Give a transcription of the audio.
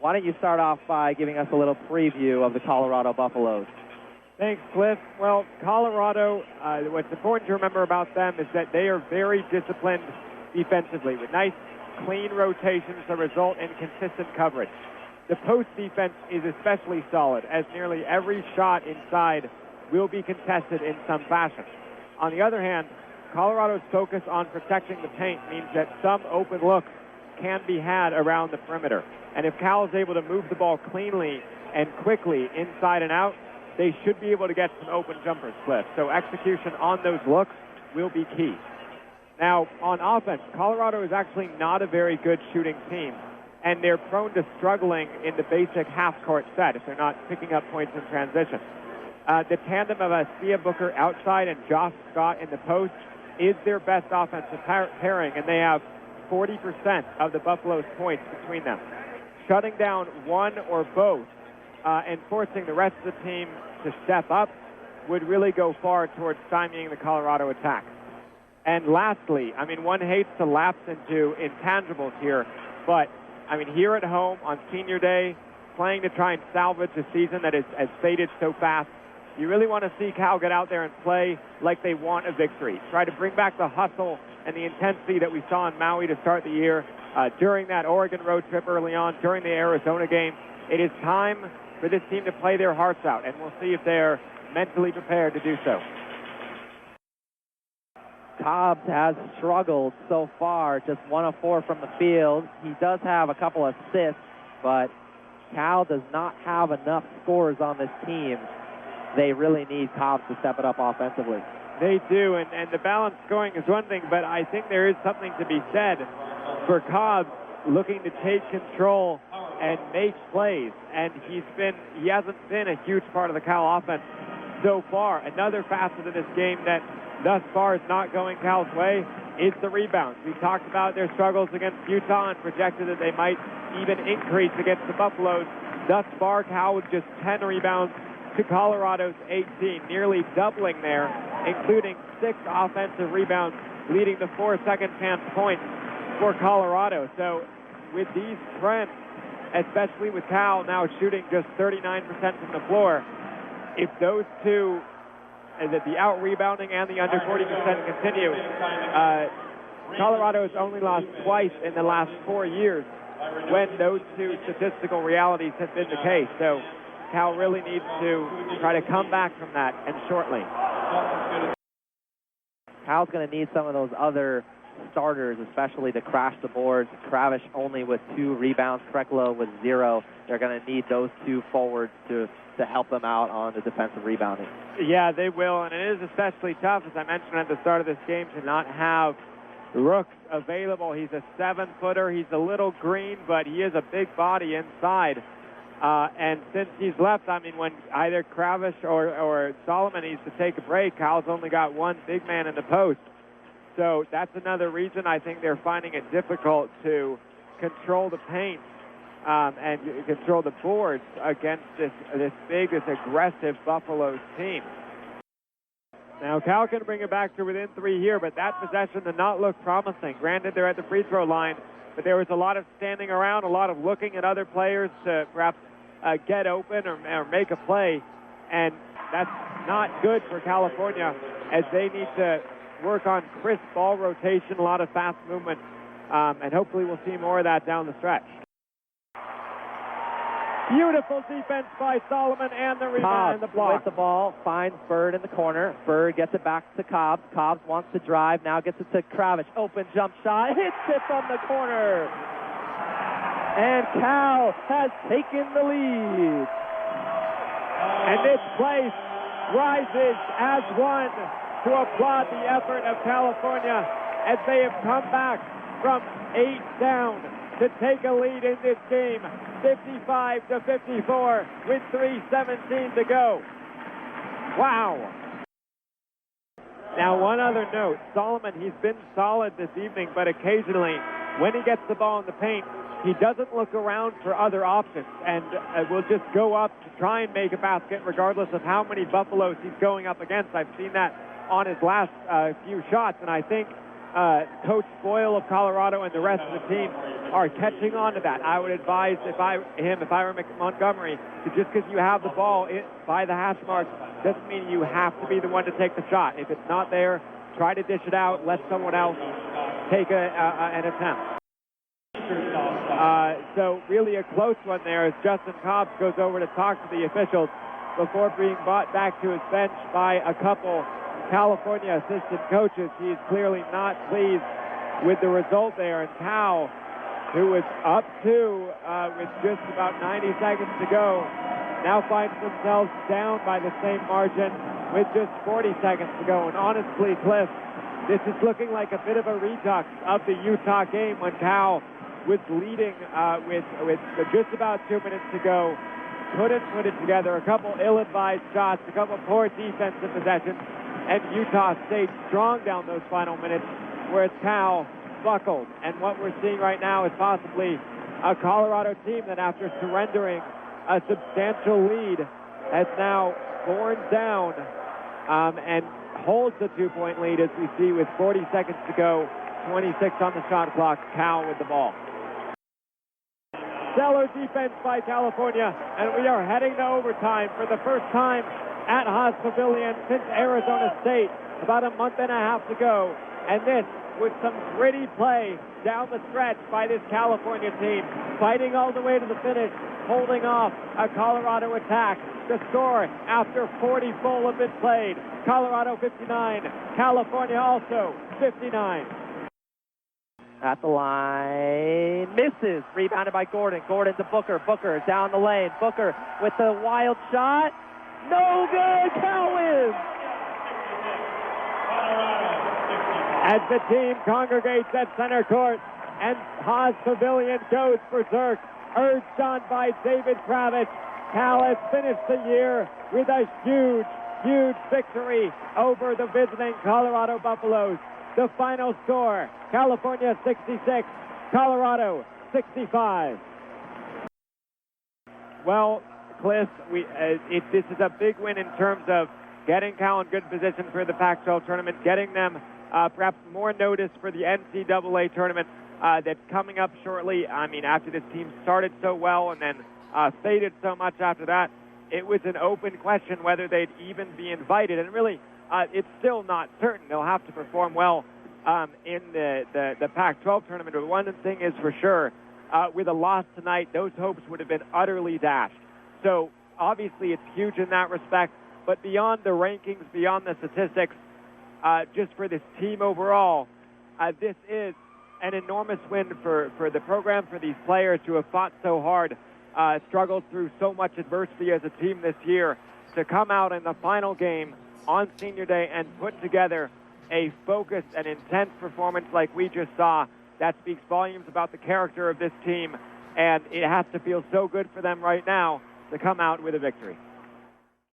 why don't you start off by giving us a little preview of the Colorado Buffaloes? Thanks, Cliff. Well, Colorado, what's important to remember about them is that they are very disciplined defensively with nice, clean rotations that result in consistent coverage. The post defense is especially solid, as nearly every shot inside will be contested in some fashion. On the other hand, Colorado's focus on protecting the paint means that some open looks can be had around the perimeter. And if Cal is able to move the ball cleanly and quickly inside and out, they should be able to get some open jumpers, Cliff. So execution on those looks will be key. Now, on offense, Colorado is actually not a very good shooting team, and they're prone to struggling in the basic half-court set if they're not picking up points in transition. The tandem of Sia Booker outside and Josh Scott in the post is their best offensive pairing, and they have 40% of the Buffalo's points between them. Shutting down one or both and forcing the rest of the team to step up would really go far towards stymieing the Colorado attack. And lastly, one hates to lapse into intangibles here, but, here at home on senior day, playing to try and salvage a season that has faded so fast, you really want to see Cal get out there and play like they want a victory. Try to bring back the hustle and the intensity that we saw in Maui to start the year, during that Oregon road trip early on, during the Arizona game. It is time for this team to play their hearts out, and we'll see if they're mentally prepared to do so. Cobbs has struggled so far, just 1 of 4 from the field. He does have a couple of assists, but Cal does not have enough scores on this team. They really need Cobbs to step it up offensively. They do, and the balance scoring is one thing, but I think there is something to be said for Cobbs looking to take control and make plays, and he hasn't been a huge part of the Cal offense so far. Another facet of this game that thus far is not going Cal's way is the rebounds. We talked about their struggles against Utah and projected that they might even increase against the Buffaloes. Thus far, Cal with just 10 rebounds to Colorado's 18, nearly doubling there, including 6 offensive rebounds, leading to 4 second-chance points for Colorado. So with these trends, especially with Cal now shooting just 39% from the floor, if those two, the out-rebounding and the under 40% continue, Colorado has only lost twice in the last 4 years when those two statistical realities have been the case. So Cal really needs to try to come back from that, and shortly. Cal's going to need some of those other starters, especially to crash the boards. Kravish only with 2 rebounds, Kreklo with 0. They're going to need those 2 forwards to help them out on the defensive rebounding. Yeah, they will, and it is especially tough, as I mentioned at the start of this game, to not have Rooks available. He's a 7-footer. He's a little green, but he is a big body inside. And since he's left, when either Kravish or Solomon needs to take a break, Kyle's only got 1 big man in the post. So that's another reason I think they're finding it difficult to control the paint and control the boards against this aggressive Buffaloes team. Now, Cal can bring it back to within 3 here, but that possession did not look promising. Granted, they're at the free throw line, but there was a lot of standing around, a lot of looking at other players to perhaps get open or make a play, and that's not good for California, as they need to work on crisp ball rotation, a lot of fast movement, and hopefully we'll see more of that down the stretch. Beautiful defense by Solomon, and the rebound and the block. With the ball, finds Bird in the corner. Bird gets it back to Cobbs. Cobbs wants to drive, now gets it to Kravish. Open jump shot, hits it from the corner. And Cal has taken the lead. And this place rises as one to applaud the effort of California as they have come back from 8 down to take a lead in this game, 55-54 with 3:17 to go. Wow. Now, one other note, Solomon, he's been solid this evening, but occasionally when he gets the ball in the paint, he doesn't look around for other options and will just go up to try and make a basket regardless of how many Buffaloes he's going up against. I've seen that on his last few shots, and I think Coach Boyle of Colorado and the rest of the team are catching on to that. I would advise if I were Montgomery, to just because you have the ball by the hash mark doesn't mean you have to be the one to take the shot. If it's not there, try to dish it out. Let someone else take an attempt. So really a close one there as Justin Cobbs goes over to talk to the officials before being brought back to his bench by a couple California assistant coaches. He's clearly not pleased with the result there. And Cal, who was up 2 with just about 90 seconds to go, now finds themselves down by the same margin with just 40 seconds to go. And honestly, Cliff, this is looking like a bit of a redux of the Utah game when Cal was leading with just about 2 minutes to go. Couldn't put it together. A couple ill-advised shots, a couple poor defensive possessions, and Utah stayed strong down those final minutes, whereas Cal buckled. And what we're seeing right now is possibly a Colorado team that, after surrendering a substantial lead, has now borne down and holds the 2-point lead, as we see with 40 seconds to go, 26 on the shot clock. Cal with the ball. Stellar defense by California, and we are heading to overtime for the first time at Haas Pavilion since Arizona State about a month and a half ago. And this with some gritty play down the stretch by this California team, fighting all the way to the finish, holding off a Colorado attack. The score after 40 full have been played: Colorado 59, California also 59. At the line, misses, rebounded by Gordon. Gordon to Booker. Booker down the lane. Booker with the wild shot. No good. Cal wins. As the team congregates at center court and Haas Pavilion goes berserk, urged on by David Kravitz, Cal has finished the year with a huge victory over the visiting Colorado Buffaloes. The final score: California 66, Colorado 65. Well, Cliff, this is a big win in terms of getting Cal in good position for the Pac-12 tournament, getting them perhaps more notice for the NCAA tournament that's coming up shortly. I mean, after this team started so well and then faded so much after that, it was an open question whether they'd even be invited. And really, it's still not certain. They'll have to perform well in the Pac-12 tournament. But one thing is for sure, with a loss tonight, those hopes would have been utterly dashed. So obviously it's huge in that respect. But beyond the rankings, beyond the statistics, just for this team overall, this is an enormous win for the program, for these players who have fought so hard, struggled through so much adversity as a team this year, to come out in the final game on Senior Day and put together a focused and intense performance like we just saw. That speaks volumes about the character of this team, and it has to feel so good for them right now to come out with a victory.